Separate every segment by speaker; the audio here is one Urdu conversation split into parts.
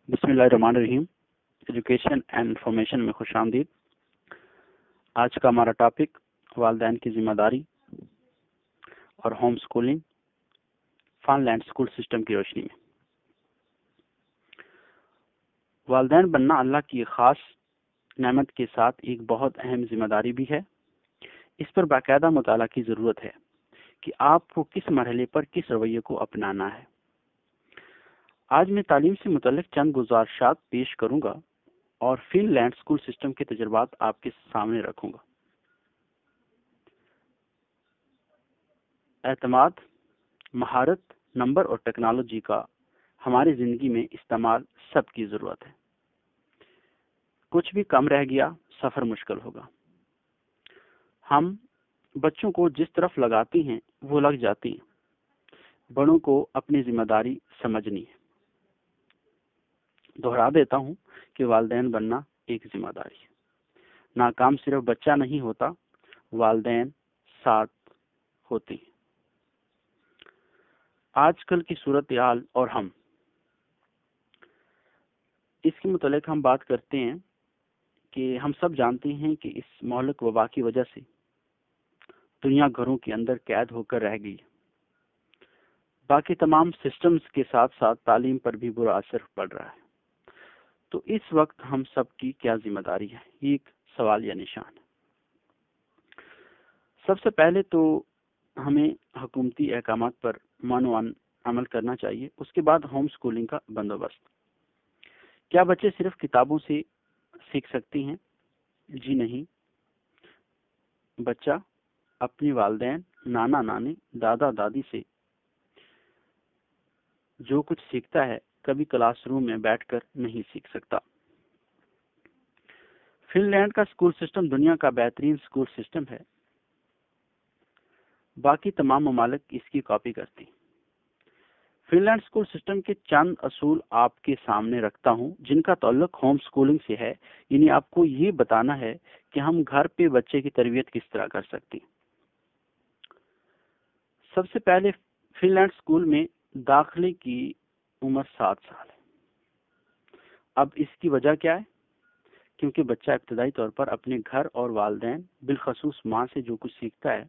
Speaker 1: بسم اللہ الرحمن الرحیم. ایجوکیشن اینڈ انفارمیشن میں خوش آمدید. آج کا ہمارا ٹاپک والدین کی ذمہ داری اور home schooling Finland school system کی روشنی میں. والدین بننا اللہ کی ایک خاص نعمت کے ساتھ ایک بہت اہم ذمہ داری بھی ہے. اس پر باقاعدہ مطالعہ کی ضرورت ہے کہ آپ کو کس مرحلے پر کس رویے کو اپنانا ہے. آج میں تعلیم سے متعلق چند گزارشات پیش کروں گا اور فن لینڈ اسکول سسٹم کے تجربات آپ کے سامنے رکھوں گا. اعتماد، مہارت، نمبر اور ٹیکنالوجی کا ہماری زندگی میں استعمال سب کی ضرورت ہے. کچھ بھی کم رہ گیا سفر مشکل ہوگا. ہم بچوں کو جس طرف لگاتے ہیں وہ لگ جاتی ہیں. بڑوں کو اپنی ذمہ داری سمجھنی ہے. دہرا دیتا ہوں کہ والدین بننا ایک ذمہ داری ہے. ناکام صرف بچہ نہیں ہوتا، والدین ساتھ ہوتے ہیں. آج کل کی صورتحال اور ہم اس کے متعلق ہم بات کرتے ہیں کہ ہم سب جانتے ہیں کہ اس مہلک وبا کی وجہ سے دنیا گھروں کے اندر قید ہو کر رہ گئی. باقی تمام سسٹمز کے ساتھ ساتھ تعلیم پر بھی برا اثر پڑ رہا ہے. تو اس وقت ہم سب کی کیا ذمہ داری ہے؟ یہ ایک سوال یا نشان ہے. سب سے پہلے تو ہمیں حکومتی احکامات پر معنوان عمل کرنا چاہیے. اس کے بعد ہوم سکولنگ کا بندوبست. کیا بچے صرف کتابوں سے سیکھ سکتے ہیں؟ جی نہیں. بچہ اپنی والدین، نانا نانی، دادا دادی سے جو کچھ سیکھتا ہے کبھی کلاس روم میں بیٹھ کر نہیں سیکھ سکتا. فن لینڈ کا اسکول سسٹم دنیا کا بہترین اسکول سسٹم ہے. باقی تمام ممالک اس کی کاپی کرتی. فن لینڈ اسکول سسٹم کے چند اصول آپ کے سامنے رکھتا ہوں جن کا تعلق ہوم سکولنگ سے ہے. یعنی آپ کو یہ بتانا ہے کہ ہم گھر پہ بچے کی تربیت کس طرح کر سکتے ہیں. سب سے پہلے فن لینڈ اسکول میں داخلے کی عمر 7 سال ہے. اب اس کی وجہ کیا ہے؟ کیونکہ بچہ ابتدائی طور پر اپنے گھر اور والدین بالخصوص ماں سے جو کچھ سیکھتا ہے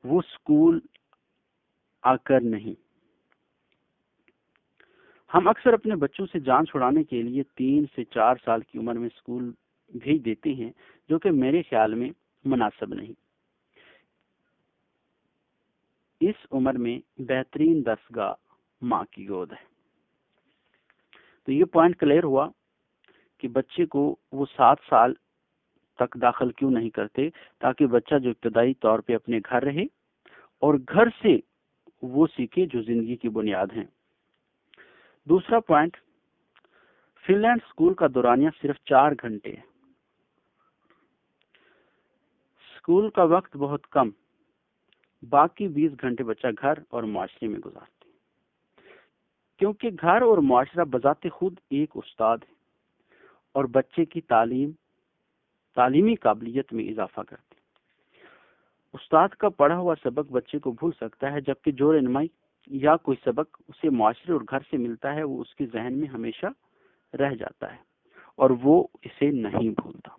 Speaker 1: وہ اسکول آ کر نہیں. ہم اکثر اپنے بچوں سے جان چھڑانے کے لیے 3 سے 4 سال کی عمر میں اسکول بھیج دیتے ہیں جو کہ میرے خیال میں مناسب نہیں. اس عمر میں بہترین دستگاہ ماں کی گود ہے. تو یہ پوائنٹ کلیئر ہوا کہ بچے کو وہ 7 سال تک داخل کیوں نہیں کرتے، تاکہ بچہ جو ابتدائی طور پہ اپنے گھر رہے اور گھر سے وہ سیکھے جو زندگی کی بنیاد ہیں. دوسرا پوائنٹ، فن لینڈ اسکول کا دورانیہ صرف 4 گھنٹے ہے. اسکول کا وقت بہت کم، باقی 20 گھنٹے بچہ گھر اور معاشرے میں گزارتے ہیں. کیونکہ گھر اور معاشرہ بذات خود ایک استاد ہے اور بچے کی تعلیمی قابلیت میں اضافہ کرتے ہیں. استاد کا پڑھا ہوا سبق بچے کو بھول سکتا ہے، جبکہ جو رہنمائی یا کوئی سبق اسے معاشرے اور گھر سے ملتا ہے وہ اس کے ذہن میں ہمیشہ رہ جاتا ہے اور وہ اسے نہیں بھولتا.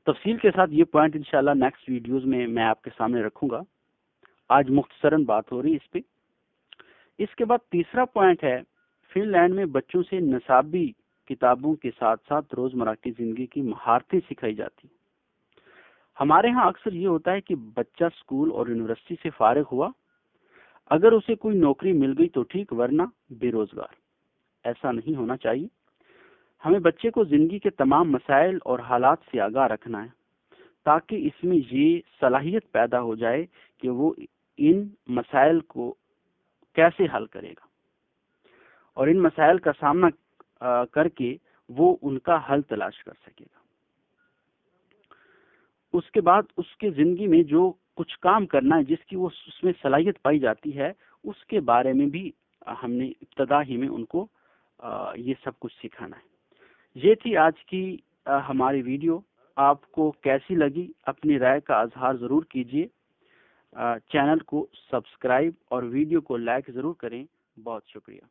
Speaker 1: تفصیل کے ساتھ یہ پوائنٹ انشاءاللہ نیکسٹ ویڈیوز میں آپ کے سامنے رکھوں گا. آج مختصراً بات ہو رہی اس پہ. اس کے بعد تیسرا پوائنٹ ہے، فن لینڈ میں بچوں سے نصابی کتابوں کے ساتھ ساتھ روزمرہ کی زندگی کی مہارتیں سکھائی جاتی. ہمارے ہاں اکثر یہ ہوتا ہے کہ بچہ اسکول اور یونیورسٹی سے فارغ ہوا، اگر اسے کوئی نوکری مل گئی تو ٹھیک، ورنہ بے روزگار. ایسا نہیں ہونا چاہیے. ہمیں بچے کو زندگی کے تمام مسائل اور حالات سے آگاہ رکھنا ہے تاکہ اس میں یہ صلاحیت پیدا ہو جائے کہ وہ ان مسائل کو کیسے حل کرے گا اور ان مسائل کا سامنا کر کے وہ ان کا حل تلاش کر سکے گا. اس کے بعد اس کے زندگی میں جو کچھ کام کرنا ہے جس کی وہ اس میں صلاحیت پائی جاتی ہے اس کے بارے میں بھی ہم نے ابتدا ہی میں ان کو یہ سب کچھ سکھانا ہے. یہ تھی آج کی ہماری ویڈیو. آپ کو کیسی لگی اپنی رائے کا اظہار ضرور کیجیے. چینل کو سبسکرائب اور ویڈیو کو لائک ضرور کریں. بہت شکریہ.